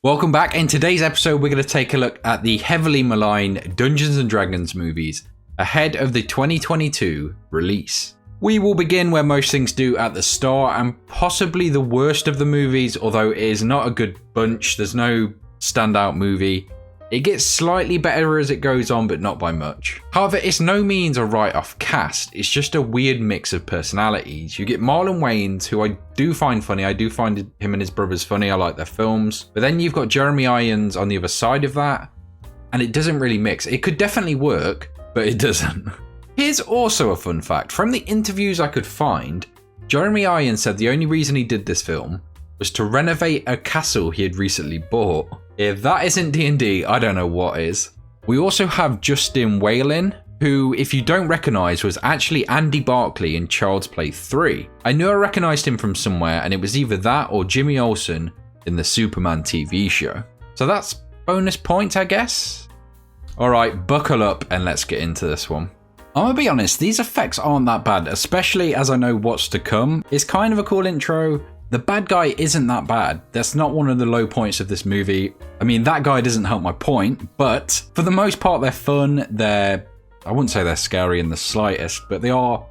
Welcome back. In today's episode, we're going to take a look at the heavily maligned Dungeons & Dragons movies ahead of the 2022 release. We will begin where most things do, at the start, and possibly the worst of the movies, although it is not a good bunch. There's no standout movie. It gets slightly better as it goes on, but not by much. However, it's no means a write-off cast. It's just a weird mix of personalities. You get Marlon Wayans, who I do find funny. I do find him and his brothers funny. I like their films. But then you've got Jeremy Irons on the other side of that, and it doesn't really mix. It could definitely work, but it doesn't. Here's also a fun fact. From the interviews I could find, Jeremy Irons said the only reason he did this film was to renovate a castle he had recently bought. If that isn't D&D, I don't know what is. We also have Justin Whalin, who, if you don't recognise, was actually Andy Barclay in Child's Play 3. I knew I recognised him from somewhere, and it was either that or Jimmy Olsen in the Superman TV show. So that's bonus points, I guess? Alright, buckle up and let's get into this one. I'm gonna be honest, these effects aren't that bad, especially as I know what's to come. It's kind of a cool intro. The bad guy isn't that bad. That's not one of the low points of this movie. I mean, that guy doesn't help my point, but for the most part, they're fun. I wouldn't say they're scary in the slightest, but they are.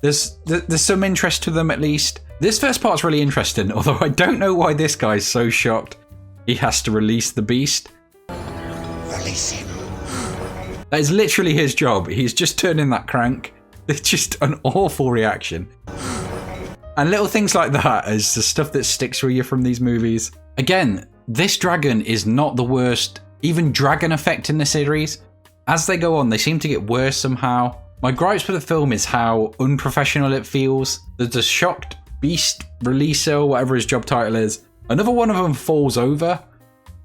There's some interest to them at least. This first part's really interesting, although I don't know why this guy's so shocked he has to release the beast. Release him. That is literally his job. He's just turning that crank. It's just an awful reaction. And little things like that is the stuff that sticks with you from these movies. Again, this dragon is not the worst, even dragon effect in the series. As they go on, they seem to get worse somehow. My gripes with the film is how unprofessional it feels. There's a shocked beast releaser, whatever his job title is. Another one of them falls over.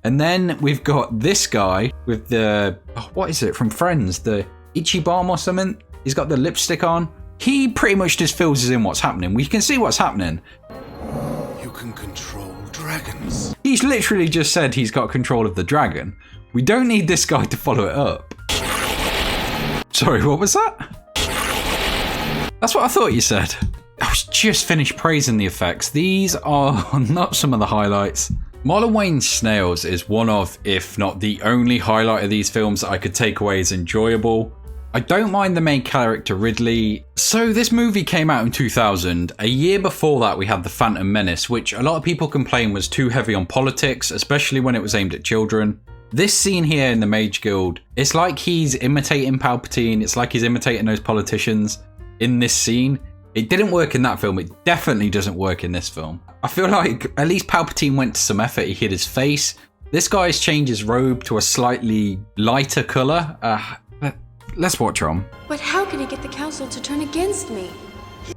And then we've got this guy with the, what is it, from Friends? The Ichiban or something? He's got the lipstick on. He pretty much just fills us in what's happening. We can see what's happening. You can control dragons. He's literally just said he's got control of the dragon. We don't need this guy to follow it up. Sorry, what was that? That's what I thought you said. I was just finished praising the effects. These are not some of the highlights. Marlon Wayans' Snails is one of, if not the only highlight of these films that I could take away as enjoyable. I don't mind the main character, Ridley. So this movie came out in 2000. A year before that, we had The Phantom Menace, which a lot of people complain was too heavy on politics, especially when it was aimed at children. This scene here in the Mage Guild, it's like he's imitating Palpatine. It's like he's imitating those politicians in this scene. It didn't work in that film. It definitely doesn't work in this film. I feel like at least Palpatine went to some effort. He hid his face. This guy's changed his robe to a slightly lighter colour. Let's watch on. But how could he get the council to turn against me?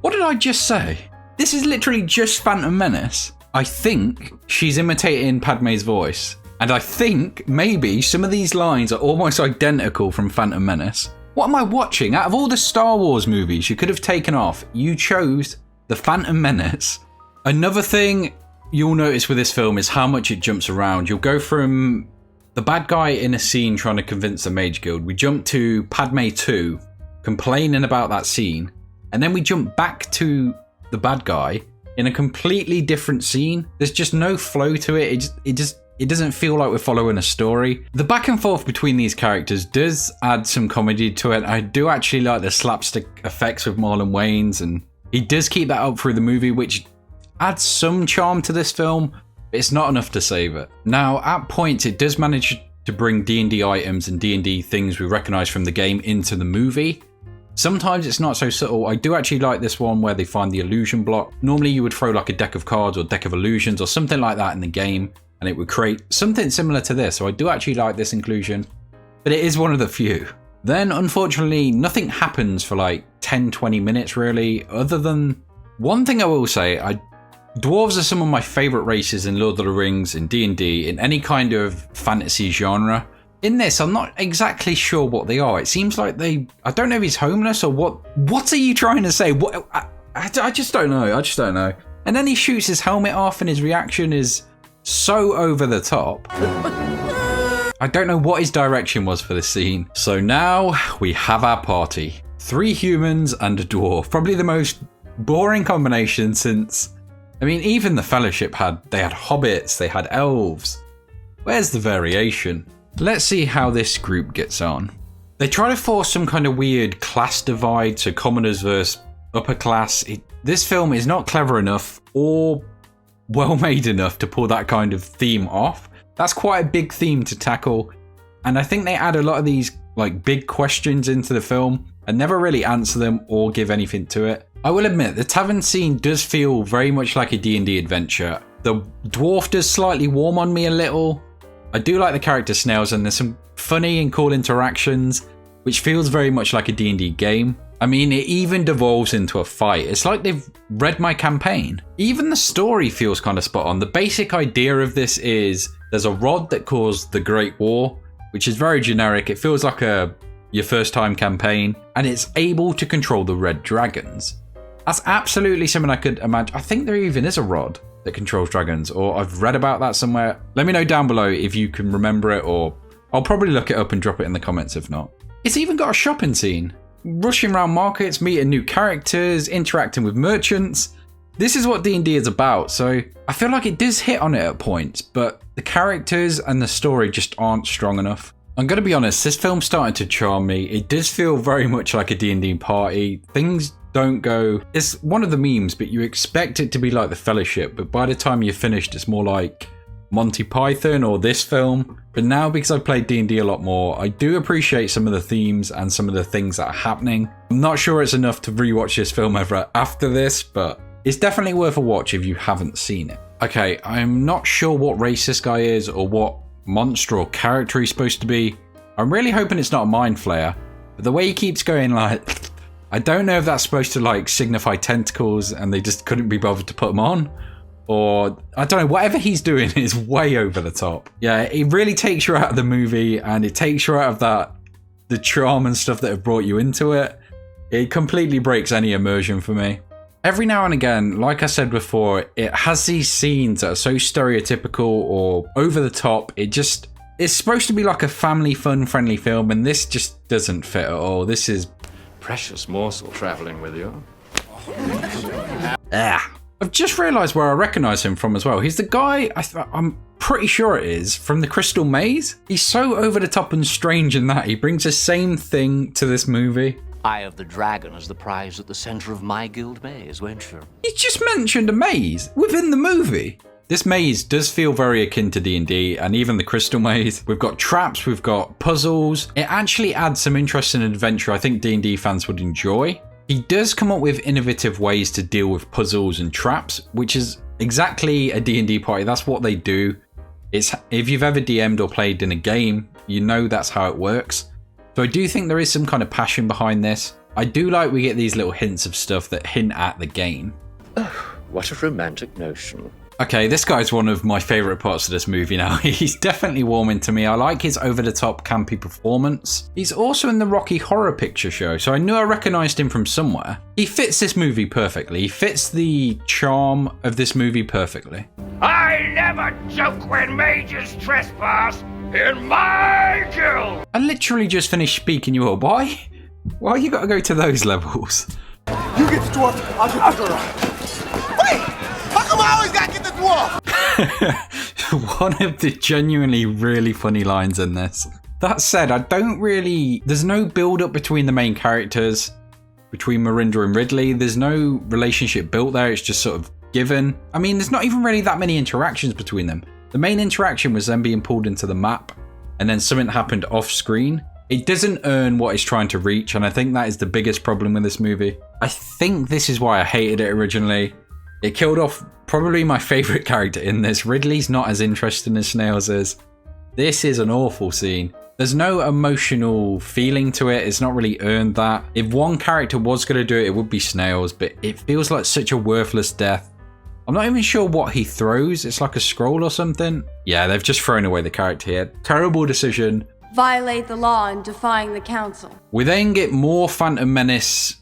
What did I just say? This is literally just Phantom Menace. I think she's imitating Padme's voice. And I think maybe some of these lines are almost identical from Phantom Menace. What am I watching? Out of all the Star Wars movies you could have taken off, you chose The Phantom Menace. Another thing you'll notice with this film is how much it jumps around. You'll go from the bad guy in a scene trying to convince the Mage Guild. We jump to Padme 2 complaining about that scene. And then we jump back to the bad guy in a completely different scene. There's just no flow to it. It doesn't feel like we're following a story. The back and forth between these characters does add some comedy to it. I do actually like the slapstick effects with Marlon Wayans, and he does keep that up through the movie, which adds some charm to this film. It's not enough to save it. Now, at points, it does manage to bring D&D items and D&D things we recognise from the game into the movie. Sometimes it's not so subtle. I do actually like this one where they find the illusion block. Normally you would throw like a deck of cards or deck of illusions or something like that in the game, and it would create something similar to this. So I do actually like this inclusion, but it is one of the few. Then, unfortunately, nothing happens for like 10-20 minutes really, other than one thing I will say. Dwarves are some of my favourite races in Lord of the Rings, in D&D, in any kind of fantasy genre. In this, I'm not exactly sure what they are. It seems like I don't know if he's homeless or what. What are you trying to say? What? I just don't know. I just don't know. And then he shoots his helmet off and his reaction is so over the top. I don't know what his direction was for this scene. So now we have our party. 3 humans and a dwarf. Probably the most boring combination since... I mean, even the Fellowship had hobbits, they had elves. Where's the variation? Let's see how this group gets on. They try to force some kind of weird class divide, so commoners versus upper class. This film is not clever enough or well made enough to pull that kind of theme off. That's quite a big theme to tackle, and I think they add a lot of these like big questions into the film and never really answer them or give anything to it. I will admit, the tavern scene does feel very much like a D&D adventure. The dwarf does slightly warm on me a little. I do like the character Snails, and there's some funny and cool interactions, which feels very much like a D&D game. I mean, it even devolves into a fight. It's like they've read my campaign. Even the story feels kind of spot on. The basic idea of this is there's a rod that caused the Great War, which is very generic. It feels like your first time campaign, and it's able to control the red dragons. That's absolutely something I could imagine. I think there even is a rod that controls dragons, or I've read about that somewhere. Let me know down below if you can remember it, or I'll probably look it up and drop it in the comments if not. It's even got a shopping scene. Rushing around markets, meeting new characters, interacting with merchants. This is what D&D is about, so I feel like it does hit on it at points, but the characters and the story just aren't strong enough. I'm going to be honest, this film started to charm me. It does feel very much like a D&D party. Things don't go... It's one of the memes, but you expect it to be like The Fellowship, but by the time you're finished, it's more like Monty Python or this film. But now, because I've played D&D a lot more, I do appreciate some of the themes and some of the things that are happening. I'm not sure it's enough to rewatch this film ever after this, but it's definitely worth a watch if you haven't seen it. Okay, I'm not sure what race this guy is or what monster or character he's supposed to be. I'm really hoping it's not a mind flayer, but the way he keeps going like... I don't know if that's supposed to like signify tentacles and they just couldn't be bothered to put them on. Or, I don't know, whatever he's doing is way over the top. Yeah, it really takes you out of the movie, and it takes you out of the charm and stuff that have brought you into it. It completely breaks any immersion for me. Every now and again, like I said before, it has these scenes that are so stereotypical or over the top. It's supposed to be like a family fun friendly film, and this just doesn't fit at all. This is precious morsel traveling with you. I've just realised where I recognise him from as well. He's the guy, I'm pretty sure it is, from the Crystal Maze. He's so over the top and strange in that. He brings the same thing to this movie. Eye of the Dragon is the prize at the centre of my guild maze, weren't you? You just mentioned a maze within the movie. This maze does feel very akin to D&D and even the Crystal Maze. We've got traps, we've got puzzles. It actually adds some interesting adventure I think D&D fans would enjoy. He does come up with innovative ways to deal with puzzles and traps, which is exactly a D&D party. That's what they do. If you've ever DM'd or played in a game, you know that's how it works. So I do think there is some kind of passion behind this. I do like we get these little hints of stuff that hint at the game. Oh, what a romantic notion. Okay, this guy's one of my favourite parts of this movie now. He's definitely warming to me. I like his over-the-top campy performance. He's also in the Rocky Horror Picture Show, so I knew I recognised him from somewhere. He fits this movie perfectly. He fits the charm of this movie perfectly. I never joke when mages trespass in my guild! I literally just finished speaking you up. Why you gotta go to those levels? You get the dwarf, I'll get the girl. Wait! How come I always gotta get the dwarf? One of the genuinely really funny lines in this. That said, there's no build up between the main characters, between Merinda and Ridley. There's no relationship built there. It's just sort of given. I mean, there's not even really that many interactions between them. The main interaction was them being pulled into the map and then something happened off screen. It doesn't earn what it's trying to reach, and I think that is the biggest problem with this movie. I think this is why I hated it originally. It killed off probably my favourite character in this. Ridley's not as interesting as Snails is. This is an awful scene. There's no emotional feeling to it. It's not really earned that. If one character was going to do it, it would be Snails, but it feels like such a worthless death. I'm not even sure what he throws. It's like a scroll or something. Yeah, they've just thrown away the character here. Terrible decision. Violate the law in defying the council. We then get more Phantom Menace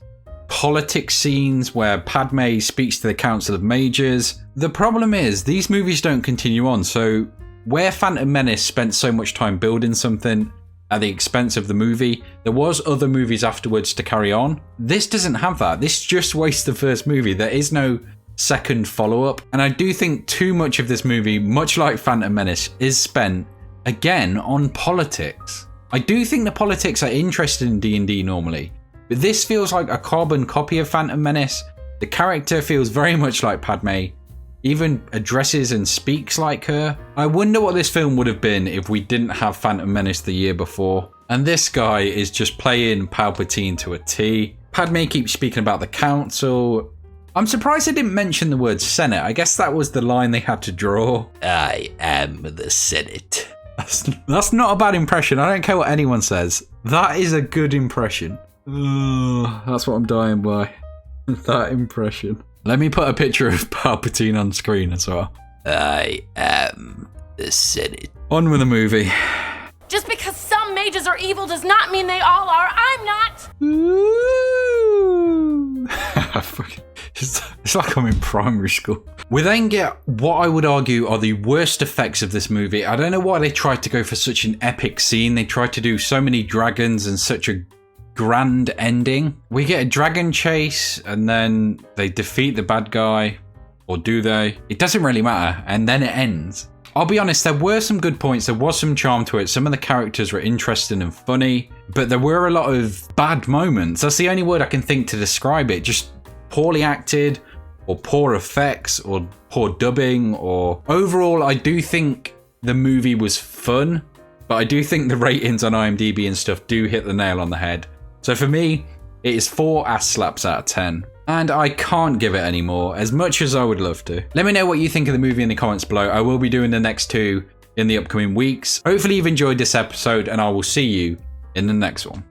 politics scenes where Padme speaks to the Council of Mages. The problem is these movies don't continue on, so where Phantom Menace spent so much time building something at the expense of the movie, there was other movies afterwards to carry on. This doesn't have that. This just wastes the first movie. There is no second follow-up, and I do think too much of this movie, much like Phantom Menace, is spent again on politics. I do think the politics are interested in D&D normally, but this feels like a carbon copy of Phantom Menace. The character feels very much like Padme, even addresses and speaks like her. I wonder what this film would have been if we didn't have Phantom Menace the year before. And this guy is just playing Palpatine to a T. Padme keeps speaking about the council. I'm surprised they didn't mention the word Senate. I guess that was the line they had to draw. I am the Senate. That's not a bad impression. I don't care what anyone says. That is a good impression. That's what I'm dying by. That impression. Let me put a picture of Palpatine on screen as well. I am the Senate. On with the movie. Just because some mages are evil does not mean they all are. I'm not. It's like I'm in primary school. We then get what I would argue are the worst effects of this movie. I don't know why they tried to go for such an epic scene. They tried to do so many dragons and such a grand ending. We get a dragon chase and then they defeat the bad guy. Or do they? It doesn't really matter. And then it ends. I'll be honest, there were some good points. There was some charm to it. Some of the characters were interesting and funny. But there were a lot of bad moments. That's the only word I can think to describe it. Just poorly acted, or poor effects, or poor dubbing, or... Overall, I do think the movie was fun. But I do think the ratings on IMDb and stuff do hit the nail on the head. So for me, it is 4 ass slaps out of 10. And I can't give it any more, as much as I would love to. Let me know what you think of the movie in the comments below. I will be doing the next 2 in the upcoming weeks. Hopefully you've enjoyed this episode, and I will see you in the next one.